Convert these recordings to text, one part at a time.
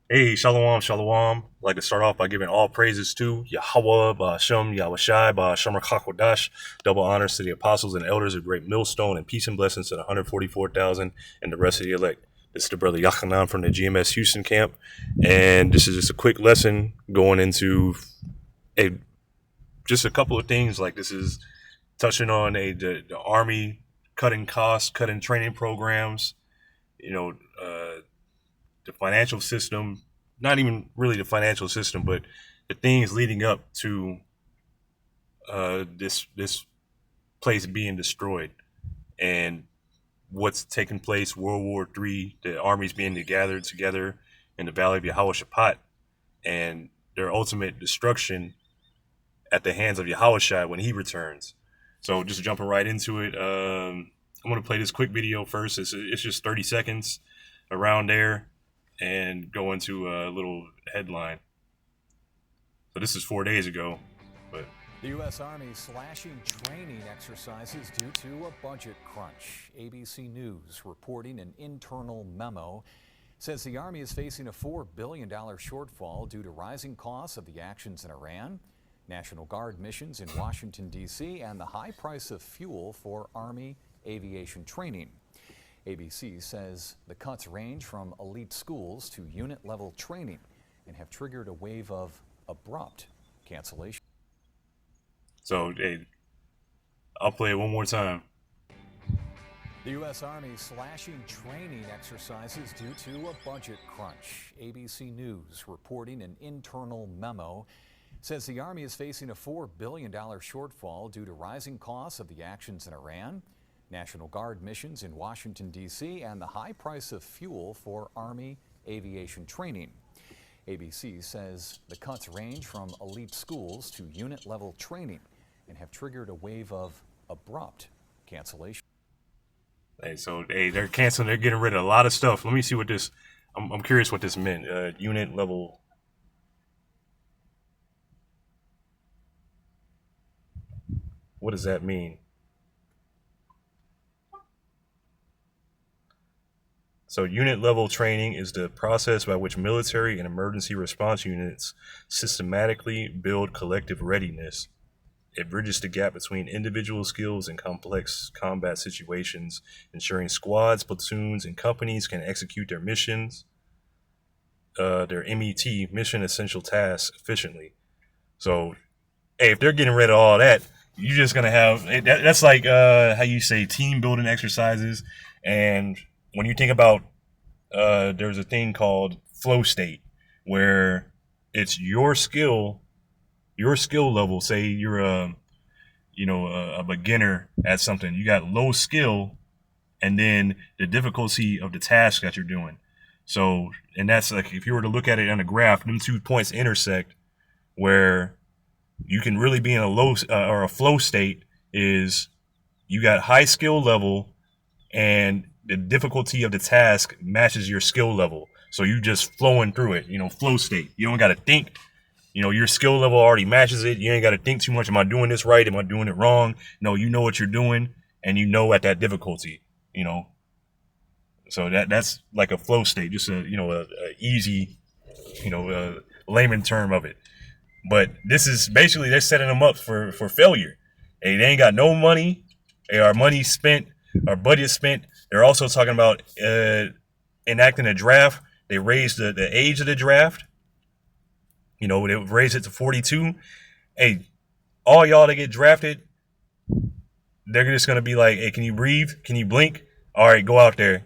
Hey, shalom, shalom. I'd like to start off by giving all praises to Yahweh, Ba'ashem, Yahushai, Ba'ashem Rakakwadash. Double honors to the apostles and elders of Great Millstone, and peace and blessings to the 144,000 and the rest of the elect. This is the brother Yachanan from the GMS Houston camp, and this is just a quick lesson going into a just a couple of things. Like this is touching on the Army cutting costs, cutting training programs, you know, the financial system, not even really the financial system, but the things leading up to this place being destroyed and what's taking place. World War III, the armies being gathered together in the Valley of Yehoshaphat, and their ultimate destruction at the hands of Yahushua when he returns. So just jumping right into it, I'm going to play this quick video first. It's just 30 seconds around there and go into a little headline. So this is 4 days ago, but The U.S. Army slashing training exercises due to a budget crunch. ABC News reporting an internal memo says the Army is facing a $4 billion shortfall due to rising costs of the actions in Iran, National Guard missions in Washington, D.C., and the high price of fuel for Army aviation training. ABC says the cuts range from elite schools to unit-level training and have triggered a wave of abrupt cancellation. so hey, I'll play it one more time. The U.S. Army slashing training exercises due to a budget crunch. ABC News reporting an internal memo says the Army is facing a $4 billion shortfall due to rising costs of the actions in Iran, National Guard missions in Washington, D.C., and the high price of fuel for Army aviation training. ABC says the cuts range from elite schools to unit-level training and have triggered a wave of abrupt cancellation. So they're canceling. They're getting rid of a lot of stuff. Let me see what this. I'm curious what this meant. Unit level. What does that mean? So, unit level training is the process by which military and emergency response units systematically build collective readiness. It bridges the gap between individual skills and complex combat situations, ensuring squads, platoons, and companies can execute their missions, their MET, mission essential tasks, efficiently. So, hey, if they're getting rid of all that, you're just gonna have that's like how you say team building exercises. And when you think about there's a thing called flow state where it's your skill level. Say you're a beginner at something, you got low skill, and then the difficulty of the task that you're doing. So, and that's like if you were to look at it on a graph, them 2 points intersect where you can really be in a low or a flow state is you got high skill level and the difficulty of the task matches your skill level. So you just flowing through it, flow state. You don't got to think, your skill level already matches it. You ain't got to think too much. Am I doing this right? Am I doing it wrong? No, you know what you're doing and you know at that difficulty, So that's like a flow state, just a easy, layman term of it. But this is basically they're setting them up for failure. Hey, they ain't got no money. Hey, our money spent, our budget spent. They're also talking about enacting a draft. They raised the age of the draft. They raised it to 42. Hey, all y'all that get drafted, they're just gonna be like, hey, can you breathe? Can you blink? All right, go out there.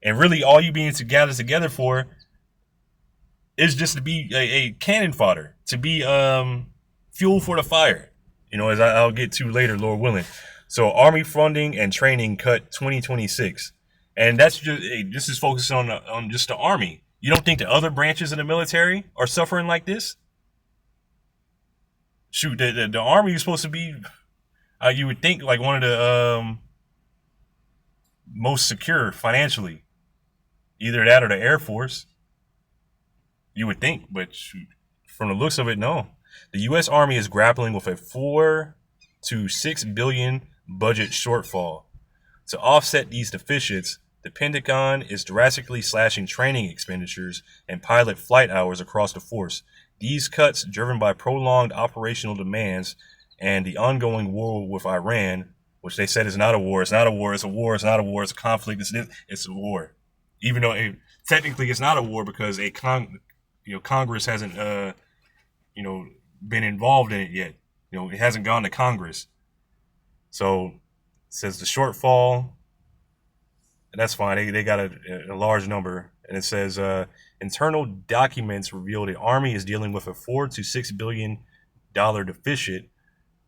And really, all you being together for is just to be a cannon fodder, to be fuel for the fire. As I'll get to later, Lord willing. So, Army funding and training cut 2026, and that's just this is focused on just the Army. You don't think the other branches of the military are suffering like this? Shoot, the Army is supposed to be, you would think, like one of the most secure financially, either that or the Air Force. You would think, but shoot, from the looks of it, no. The U.S. Army is grappling with a 4 to 6 billion budget shortfall. To offset these deficits, The Pentagon is drastically slashing training expenditures and pilot flight hours across the force. These cuts, driven by prolonged operational demands and the ongoing war with Iran, which they said is not a war, it's not a war, it's a war, it's not a war, it's a conflict, it's a war. Even though technically it's not a war because Congress hasn't been involved in it yet. It hasn't gone to Congress. So it says the shortfall, and that's fine. They got a large number, and it says internal documents reveal the Army is dealing with a $4 to $6 billion deficit,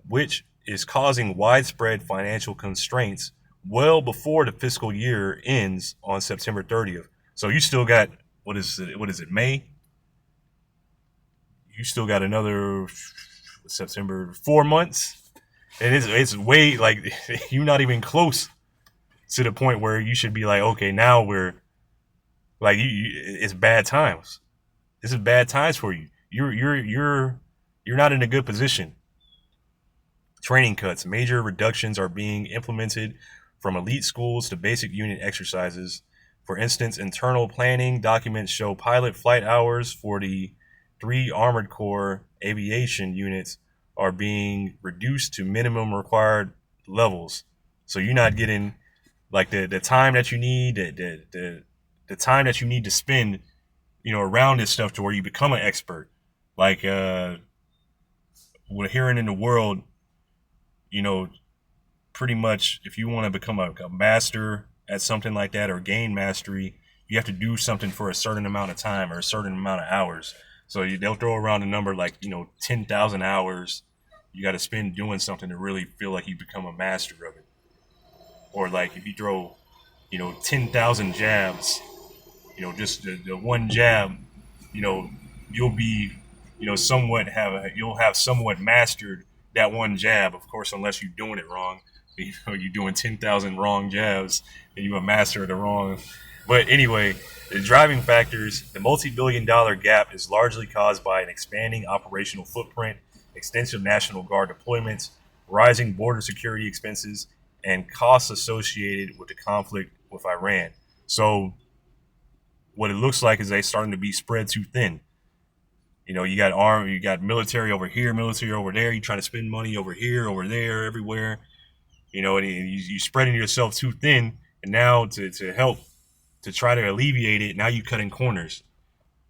which is causing widespread financial constraints well before the fiscal year ends on September 30th. So you still got what is it, May? You still got another September, 4 months, and it's way like you're not even close to the point where you should be like, okay, now we're like it's bad times. This is bad times for you. You're not in a good position. Training cuts. Major reductions are being implemented from elite schools to basic unit exercises. For instance, internal planning documents show pilot flight hours for the 3 Armored Corps aviation units are being reduced to minimum required levels. So you're not getting like the time that you need, the time that you need to spend, around this stuff to where you become an expert. Like we're hearing in the world, pretty much if you want to become a master at something like that or gain mastery, you have to do something for a certain amount of time or a certain amount of hours. So they'll throw around a number like, 10,000 hours you got to spend doing something to really feel like you become a master of it. Or like if you throw, 10,000 jabs, just the one jab, you'll be, you'll have somewhat mastered that one jab. Of course, unless you're doing it wrong, you're doing 10,000 wrong jabs and you're a master of the wrong. But anyway, the driving factors, the multi-billion-dollar gap is largely caused by an expanding operational footprint, extensive National Guard deployments, rising border security expenses, and costs associated with the conflict with Iran. So what it looks like is they're starting to be spread too thin. You got army, you got military over here, military over there. You're trying to spend money over here, over there, everywhere. And you're spreading yourself too thin. And now to help, to try to alleviate it, now you're cutting corners.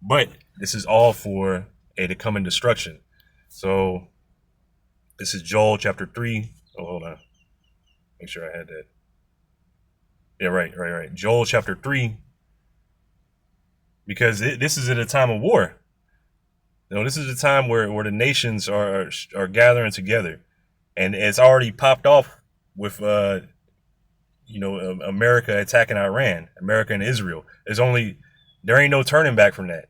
But this is all for a to come in destruction. So this is Joel chapter 3. Oh, hold on. Make sure I had that. Yeah, right. Joel chapter 3. Because this is at a time of war. This is a time where the nations are gathering together. And it's already popped off with, America attacking Iran, America and Israel. There ain't no turning back from that.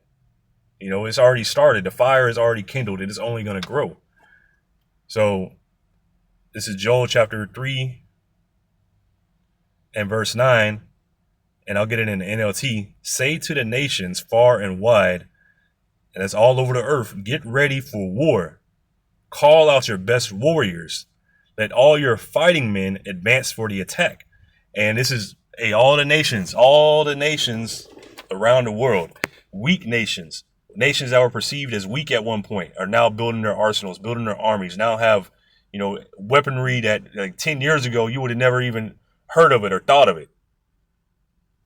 It's already started. The fire is already kindled. It is only going to grow. So this is Joel chapter 3 and verse 9. And I'll get it in the NLT. Say to the nations far and wide, and it's all over the earth, get ready for war. Call out your best warriors. Let all your fighting men advance for the attack. And this is all the nations around the world, weak nations that were perceived as weak at one point are now building their arsenals, building their armies, now have, weaponry that like 10 years ago, you would have never even heard of it or thought of it.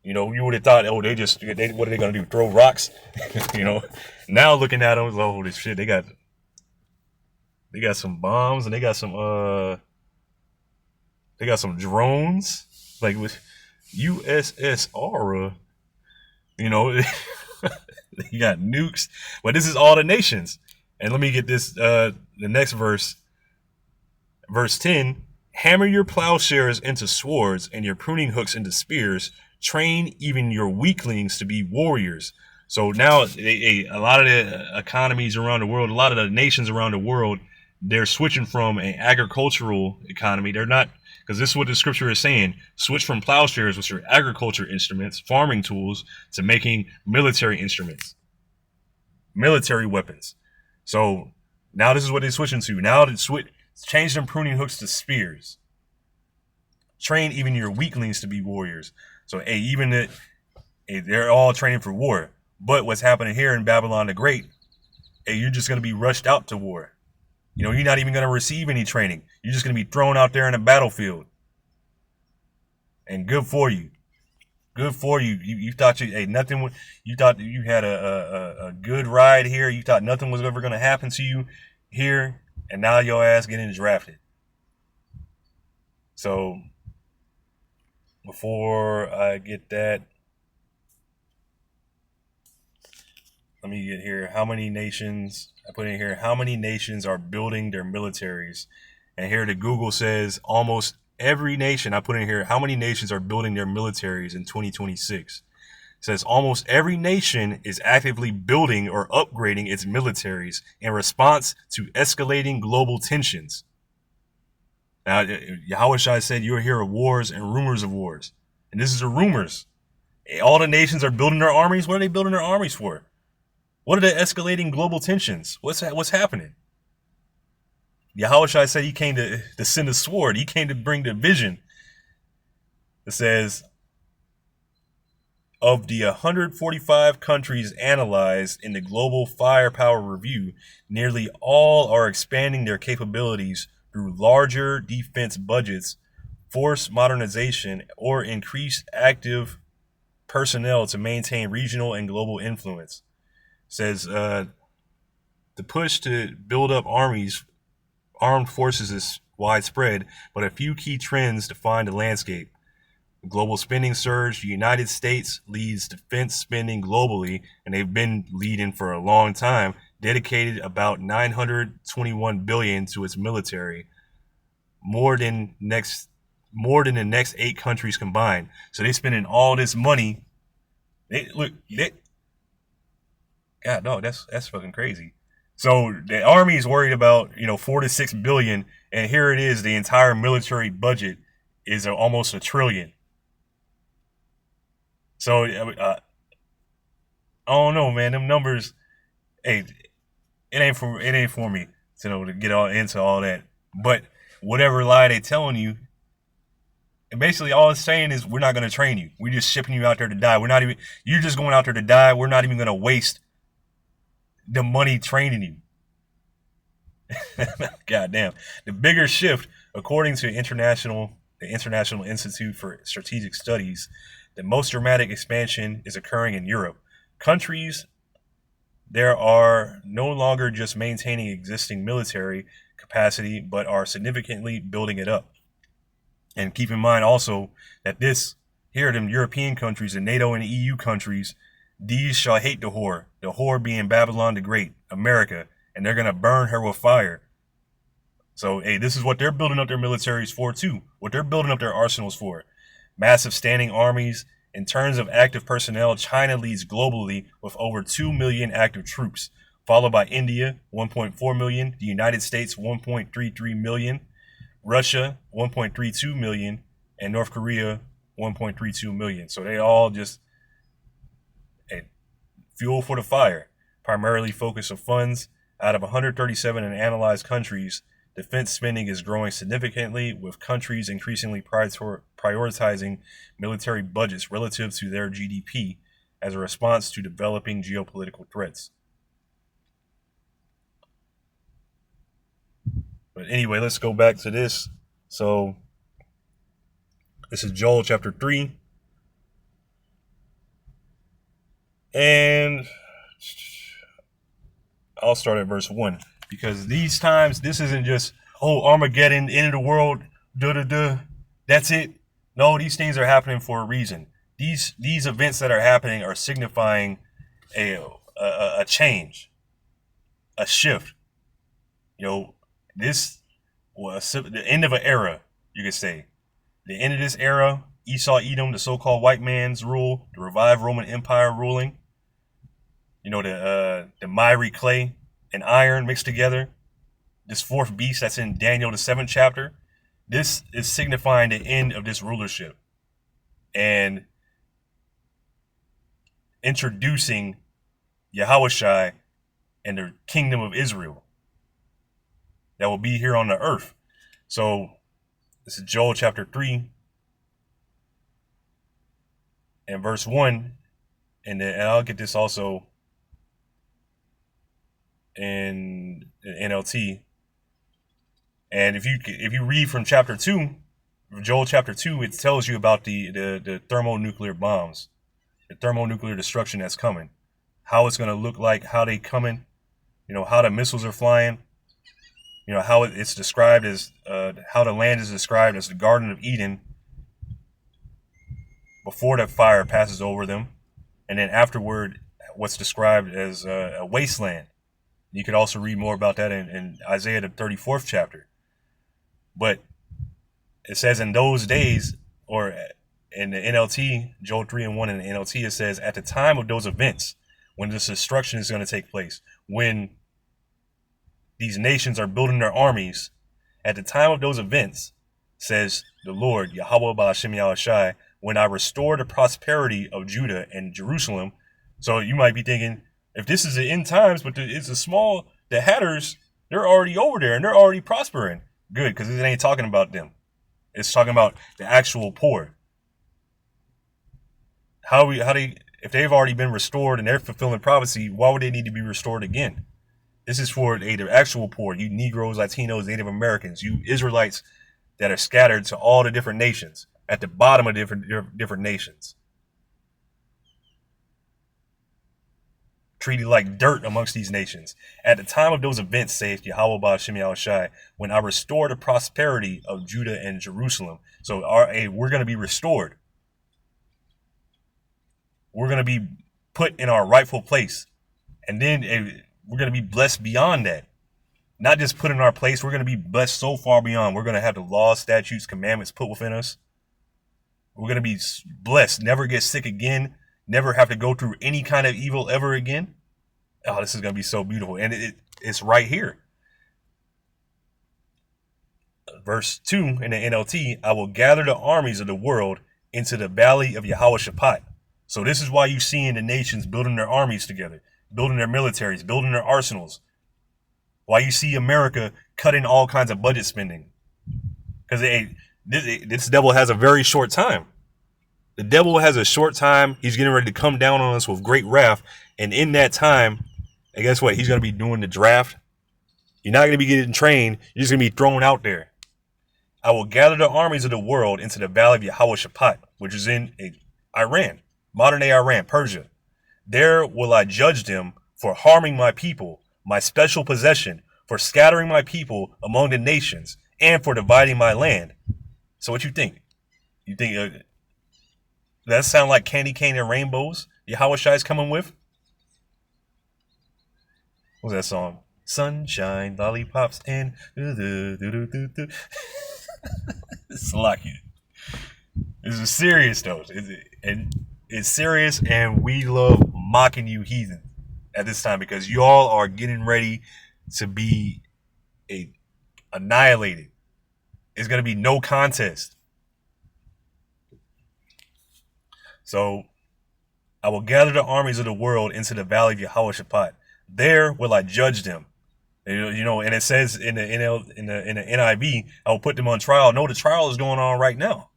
You would have thought, what are they going to do? Throw rocks? Now looking at them, holy shit, they got some bombs and they got some drones, like with USS Aura, they got nukes, but this is all the nations. And let me get this, the next verse, verse 10, hammer your plowshares into swords and your pruning hooks into spears. Train even your weaklings to be warriors. So now a lot of the economies around the world, a lot of the nations around the world, they're switching from an agricultural economy. They're not, because this is what the scripture is saying, switch from plowshares, which are agriculture instruments, farming tools, to making military instruments, military weapons. So now this is what they're switching to. Now to change them pruning hooks to spears. Train even your weaklings to be warriors. So they're all training for war. But what's happening here in Babylon the Great, you're just going to be rushed out to war. You're not even going to receive any training. You're just going to be thrown out there in a battlefield. And good for you. Good for you. You thought nothing. You thought you had a good ride here. You thought nothing was ever going to happen to you here, and now your ass getting drafted. So before I get that, let me get here. How many nations? I put in here. How many nations are building their militaries? And here the Google says almost every nation. I put in here. How many nations are building their militaries in 2026? It says almost every nation is actively building or upgrading its militaries in response to escalating global tensions. Now, Yahushua said you'll hear of wars and rumors of wars. And this is the rumors. All the nations are building their armies. What are they building their armies for? What are the escalating global tensions? What's happening? Yahushua said he came to send a sword. He came to bring the vision. It says, of the 145 countries analyzed in the Global Firepower Review, nearly all are expanding their capabilities through larger defense budgets, force modernization, or increased active personnel to maintain regional and global influence. It says the push to build up armed forces is widespread, but a few key trends define the landscape. Global spending surge. The United States leads defense spending globally, and they've been leading for a long time, dedicated about $921 billion to its military, more than the next 8 countries combined. So they're spending all this money. God, no, that's fucking crazy. So the army is worried about 4 to 6 billion, and here it is. The entire military budget is almost $1 trillion. So I don't know, man. Them numbers, hey, it ain't for me to get all into all that. But whatever lie they telling you, and basically all it's saying is we're not gonna train you. We're just shipping you out there to die. You're just going out there to die. We're not even gonna waste the money training you. God damn. The bigger shift, according to the International Institute for Strategic Studies, the most dramatic expansion is occurring in Europe. Countries there are no longer just maintaining existing military capacity, but are significantly building it up. And keep in mind also that them European countries, the NATO and the EU countries, these shall hate the whore being Babylon the Great, America, and they're going to burn her with fire. So, this is what they're building up their militaries for too, what they're building up their arsenals for. Massive standing armies. In terms of active personnel, China leads globally with over 2 million active troops, followed by India, 1.4 million, the United States, 1.33 million, Russia, 1.32 million, and North Korea, 1.32 million. So they all just fuel for the fire, primarily focus of funds. Out of 137 analyzed countries, defense spending is growing significantly, with countries increasingly prioritizing military budgets relative to their GDP as a response to developing geopolitical threats. But anyway, let's go back to this. So this is Joel chapter 3. And I'll start at verse 1. Because these times, this isn't just, Armageddon, end of the world, that's it. No, these things are happening for a reason. These events that are happening are signifying a change, a shift. This was the end of an era, you could say. The end of this era, Esau, Edom, the so-called white man's rule, the revived Roman Empire ruling. The miry clay and iron mixed together. This fourth beast that's in Daniel, the 7th chapter. This is signifying the end of this rulership and introducing Yahushua and the kingdom of Israel that will be here on the earth. So this is Joel chapter 3. and verse 1, and I'll get this also in NLT. And if you read from chapter 2, Joel chapter 2, it tells you about the thermonuclear bombs, the thermonuclear destruction that's coming, how it's going to look like, how they coming, how the missiles are flying, how it's described as, how the land is described as the Garden of Eden before the fire passes over them, and then afterward, what's described as a wasteland. You could also read more about that in Isaiah the 34th chapter. But it says in those days, or in the NLT, Joel 3:1 in the NLT, it says, at the time of those events, when this destruction is going to take place, when these nations are building their armies, at the time of those events, says the Lord, Yahweh Ba'ashem Yahushai, when I restore the prosperity of Judah and Jerusalem. So you might be thinking, if this is the end times, but the Hatters, they're already over there and they're already prospering. Good, because it ain't talking about them. It's talking about the actual poor. If they've already been restored and they're fulfilling prophecy, why would they need to be restored again? This is for the actual poor, you Negroes, Latinos, Native Americans, you Israelites that are scattered to all the different nations, at the bottom of different nations. Treated like dirt amongst these nations. At the time of those events, saith Yahweh Ba'ashem Yahushai, when I restore the prosperity of Judah and Jerusalem. So we're going to be restored. We're going to be put in our rightful place. And then we're going to be blessed beyond that. Not just put in our place, we're going to be blessed so far beyond. We're going to have the laws, statutes, commandments put within us. We're going to be blessed, never get sick again, never have to go through any kind of evil ever again. Oh, this is going to be so beautiful. And it's right here. Verse 2 in the NLT, I will gather the armies of the world into the valley of Yehoshaphat. So this is why you see in the nations building their armies together, building their militaries, building their arsenals. Why you see America cutting all kinds of budget spending. Because this devil has a very short time. The devil has a short time. He's getting ready to come down on us with great wrath. And in that time, and guess what? He's going to be doing the draft. You're not going to be getting trained. You're just going to be thrown out there. I will gather the armies of the world into the valley of Yehoshaphat, which is in Iran, modern day Iran, Persia. There will I judge them for harming my people, my special possession, for scattering my people among the nations, and for dividing my land. So what you think? You think does that sound like candy cane and rainbows Yahushua is coming with? What's that song? Sunshine, lollipops, and it's lucky. This is serious though. It's serious, and we love mocking you heathens at this time because y'all are getting ready to be annihilated. It's going to be no contest. So I will gather the armies of the world into the valley of Yehoshaphat. There will I judge them. And it says in the NIV, I will put them on trial. No, the trial is going on right now.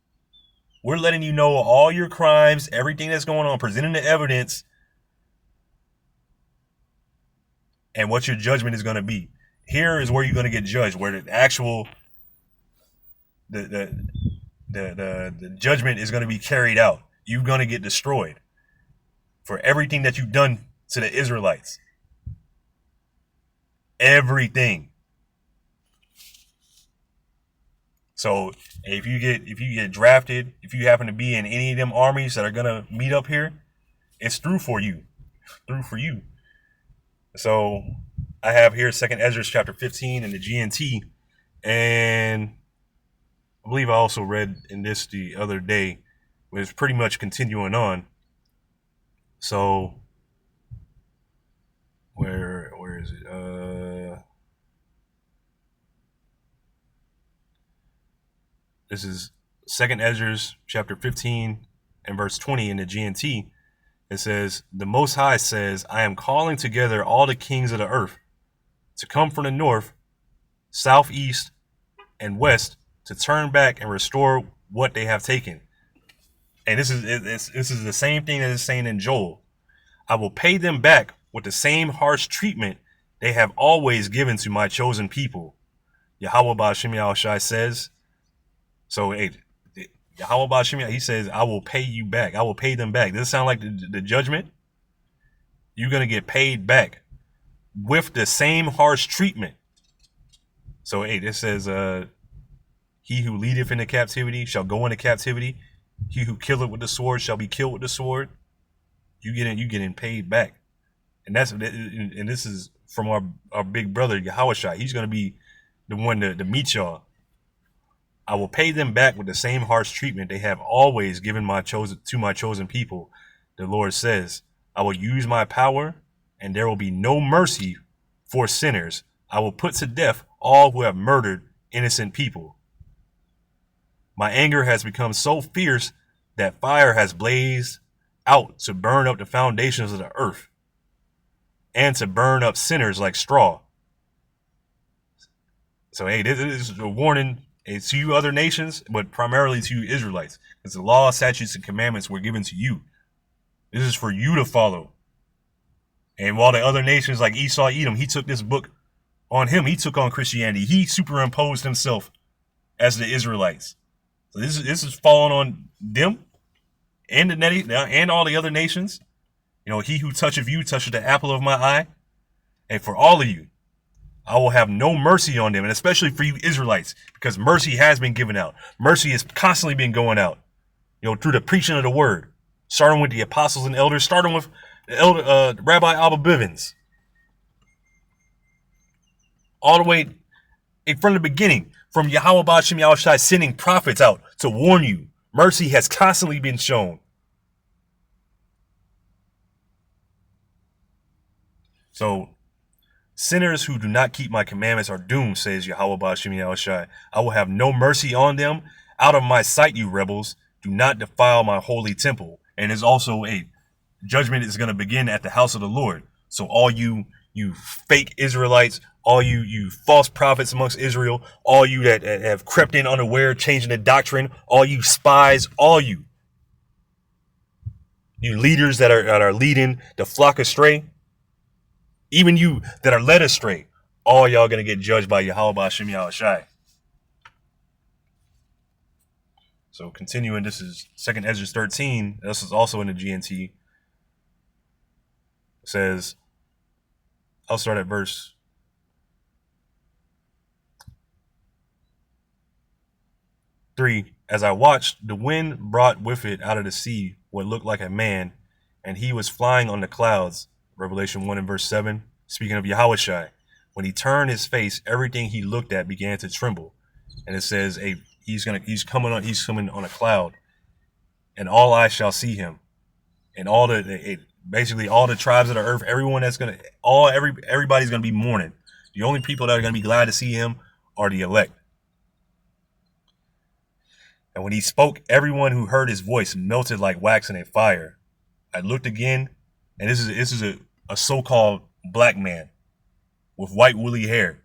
We're letting you know all your crimes, everything that's going on, presenting the evidence, and what your judgment is going to be. Here is where you're going to get judged, where the actual the judgment is going to be carried out. You're going to get destroyed for everything that you've done to the Israelites. Everything. So if you get drafted, if you happen to be in any of them armies that are gonna meet up here, it's through for you. So I have here 2nd Ezra chapter 15 in the GNT, and I believe I also read in this the other day, which is pretty much continuing on. So where is it? This is 2nd Ezra chapter 15 and verse 20 in the GNT. It says, the Most High says, I am calling together all the kings of the earth to come from the north, south, east, and west to turn back and restore what they have taken. And this is the same thing that it's saying in Joel. I will pay them back with the same harsh treatment they have always given to my chosen people. Yahweh Ba'Shem Yahushai says. So Yahweh Ba'Shem, he says, I will pay you back. I will pay them back. Does it sound like the judgment? You're going to get paid back with the same harsh treatment. So it says, he who leadeth into captivity shall go into captivity. He who killeth with the sword shall be killed with the sword. You getting paid back. And this is from our big brother Yahushua. He's going to be the one to meet y'all. I will pay them back with the same harsh treatment they have always given to my chosen people. The Lord says, I will use my power, and there will be no mercy for sinners. I will put to death all who have murdered innocent people. My anger has become so fierce that fire has blazed out to burn up the foundations of the earth and to burn up sinners like straw. So, this is a warning to you other nations, but primarily to you Israelites, because the law, statutes, and commandments were given to you. This is for you to follow. And while the other nations like Esau, Edom, he took this book on him. He took on Christianity. He superimposed himself as the Israelites. So this is falling on them and all the other nations. He who toucheth you toucheth the apple of my eye. And for all of you, I will have no mercy on them, and especially for you Israelites, because mercy has been given out. Mercy has constantly been going out, through the preaching of the word, starting with the apostles and elders, starting with the elder Rabbi Abba Bivens, all the way from the beginning, from Yahweh Ba'Shem Yahushai sending prophets out to warn you. Mercy has constantly been shown. So, sinners who do not keep my commandments are doomed, says Yahweh Ba'Shem Yahushai. I will have no mercy on them. Out of my sight, you rebels. Do not defile my holy temple. And there's also a judgment is going to begin at the house of the Lord. So all you fake Israelites, all you false prophets amongst Israel, all you that have crept in unaware, changing the doctrine, all you spies, all you leaders that are leading the flock astray, even you that are led astray, all y'all going to get judged by Yahweh Ba'Shem Yahushai. So continuing, this is 2nd Ezra 13. This is also in the GNT. It says, I'll start at verse 3. As I watched, the wind brought with it out of the sea what looked like a man, and he was flying on the clouds. Revelation 1 and verse 7. Speaking of Yahushai, when he turned his face, everything he looked at began to tremble. And it says, he's coming on a cloud, and all eyes shall see him, and basically all the tribes of the earth, everyone everybody's gonna be mourning. The only people that are gonna be glad to see him are the elect. And when he spoke, everyone who heard his voice melted like wax in a fire. I looked again, and this is a so-called black man with white woolly hair,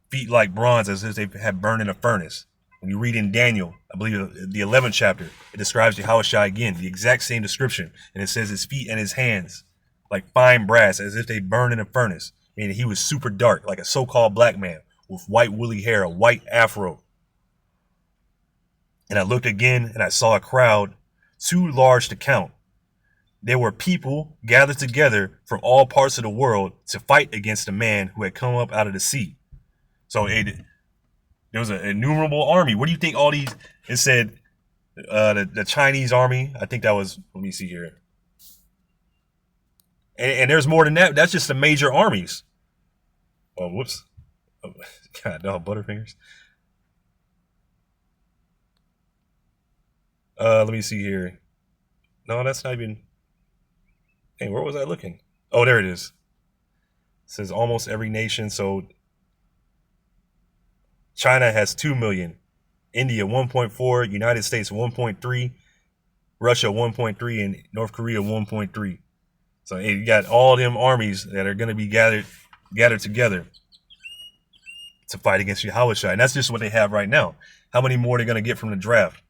feet like bronze as if they had burned in a furnace. When you read in Daniel, I believe the 11th chapter, it describes Yahushua again, the exact same description. And it says his feet and his hands like fine brass, as if they burned in a furnace. Meaning he was super dark, like a so-called black man with white woolly hair, a white afro. And I looked again, and I saw a crowd too large to count. There were people gathered together from all parts of the world to fight against the man who had come up out of the sea. So there was an innumerable army. What do you think all these, it said the Chinese army, I think that was, let me see here. And there's more than that. That's just the major armies. Oh, whoops. Oh, God, no, Butterfingers. Let me see here. No, that's not even. Hey, where was I looking? Oh, there it is. It says almost every nation. So China has 2 million, India 1.4, United States 1.3, Russia 1.3, and North Korea 1.3. So hey, you got all them armies that are going to be gathered together to fight against Yahushua. And that's just what they have right now. How many more are they going to get from the draft?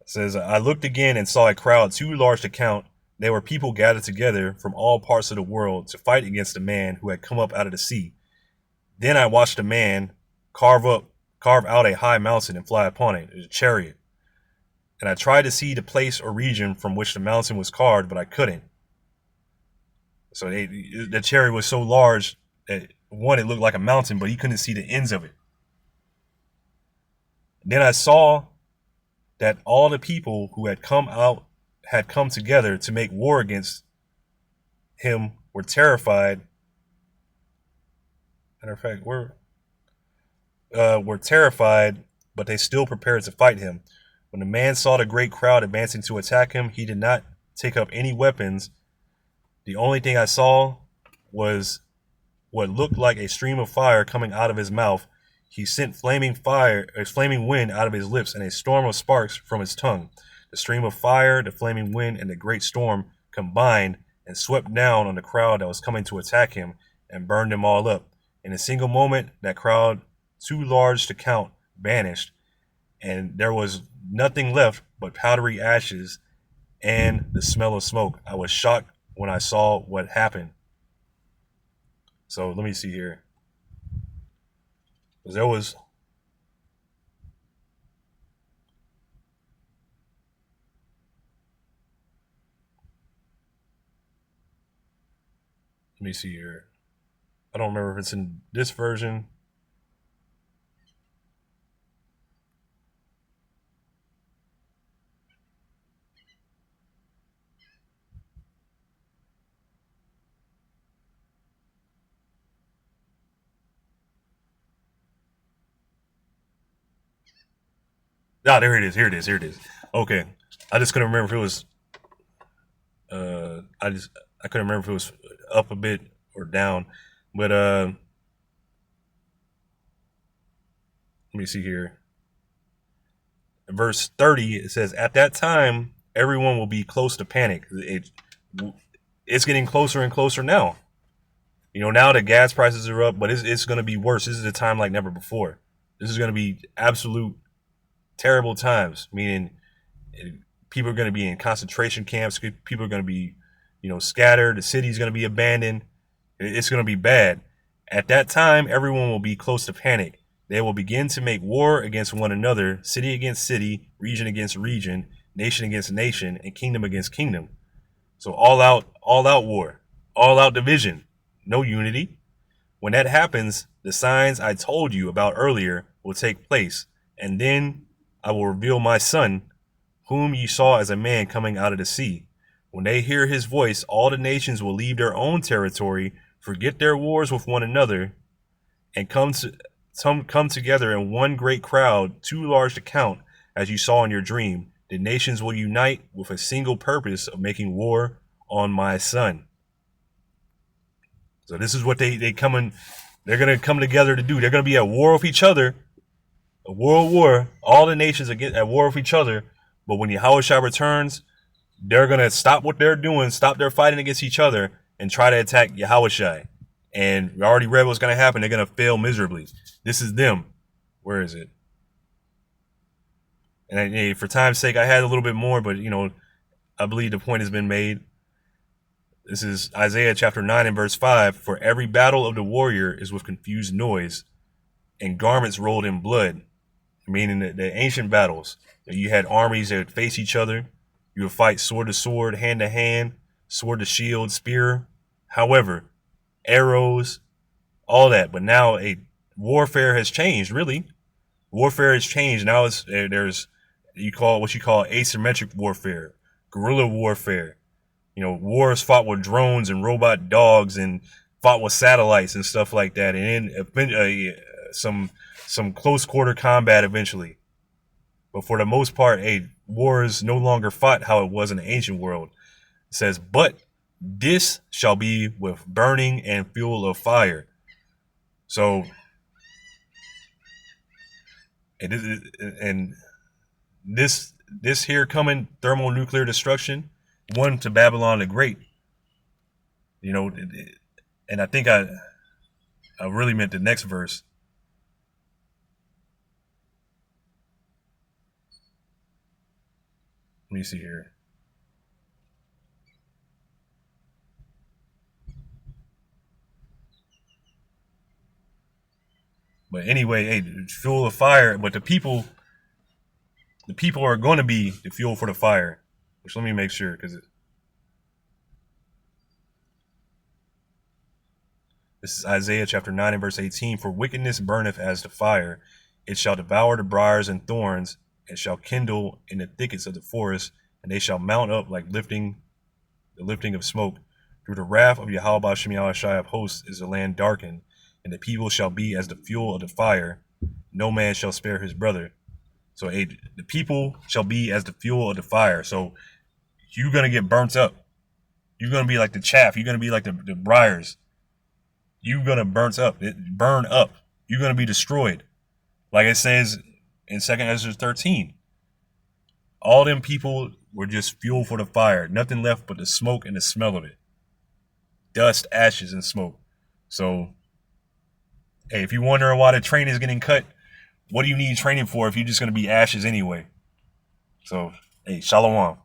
It says, I looked again and saw a crowd too large to count. They were people gathered together from all parts of the world to fight against a man who had come up out of the sea. Then I watched a man carve out a high mountain and fly upon it. It was a chariot. And I tried to see the place or region from which the mountain was carved, but I couldn't. So the chariot was so large that, one, it looked like a mountain, but he couldn't see the ends of it. Then I saw that all the people who had come together to make war against him were terrified. Matter of fact, were terrified, but they still prepared to fight him. When the man saw the great crowd advancing to attack him, he did not take up any weapons. The only thing I saw was what looked like a stream of fire coming out of his mouth. He sent flaming wind out of his lips, and a storm of sparks from his tongue. The stream of fire, the flaming wind, and the great storm combined and swept down on the crowd that was coming to attack him and burned them all up. In a single moment, that crowd, too large to count, vanished, and there was nothing left but powdery ashes and the smell of smoke. I was shocked when I saw what happened. So let me see here. There was let me see here. I don't remember if it's in this version. Ah, there it is. Here it is. Here it is. Okay. I just couldn't remember if it was I couldn't remember if it was up a bit or down. But let me see here. In verse 30, it says, at that time, everyone will be close to panic. It's getting closer and closer now. You know, now the gas prices are up, but it's going to be worse. This is a time like never before. This is going to be absolute terrible times, meaning people are going to be in concentration camps. People are going to be, scattered. The city's going to be abandoned. It's going to be bad. At that time, everyone will be close to panic. They will begin to make war against one another, city against city, region against region, nation against nation, and kingdom against kingdom. So all out war, all out division, no unity. When that happens, the signs I told you about earlier will take place, and then I will reveal my son, whom you saw as a man coming out of the sea. When they hear his voice, all the nations will leave their own territory, forget their wars with one another, and come together in one great crowd, too large to count, as you saw in your dream. The nations will unite with a single purpose of making war on my son. So this is what they're going to come together to do. They're going to be at war with each other, a world war. All the nations are at war with each other. But when Yahushua returns, they're going to stop what they're doing, stop their fighting against each other, and try to attack Yahushua. And we already read what's going to happen. They're going to fail miserably. This is them. Where is it? And for time's sake, I had a little bit more, but, I believe the point has been made. This is Isaiah chapter 9 and verse 5. For every battle of the warrior is with confused noise and garments rolled in blood, meaning the ancient battles. You had armies that would face each other. You would fight sword to sword, hand to hand, sword to shield, spear. However, arrows, all that. But now warfare has changed, really. Warfare has changed. Now there's what you call asymmetric warfare, guerrilla warfare. Wars fought with drones and robot dogs and fought with satellites and stuff like that. And then some close quarter combat eventually. But for the most part, war is no longer fought how it was in the ancient world. It says, but this shall be with burning and fuel of fire. So, and this here coming thermonuclear destruction, one to Babylon the Great. And I think I really meant the next verse. Let me see here. But anyway, hey, fuel of fire. But the people are going to be the fuel for the fire. Which let me make sure, because this is Isaiah chapter 9 and verse 18. For wickedness burneth as the fire, it shall devour the briars and thorns, and shall kindle in the thickets of the forest, and they shall mount up like the lifting of smoke. Through the wrath of Yahweh Bashem Yahushai of hosts is the land darkened, and the people shall be as the fuel of the fire. No man shall spare his brother. So the people shall be as the fuel of the fire. So you're going to get burnt up. You're going to be like the chaff. You're going to be like the briars. You're going to burn up. You're going to be destroyed. Like it says in 2 Ezra 13. All them people were just fuel for the fire. Nothing left but the smoke and the smell of it. Dust, ashes, and smoke. So, hey, if you're wondering why the train is getting cut, what do you need training for if you're just going to be ashes anyway? So, hey, shalom.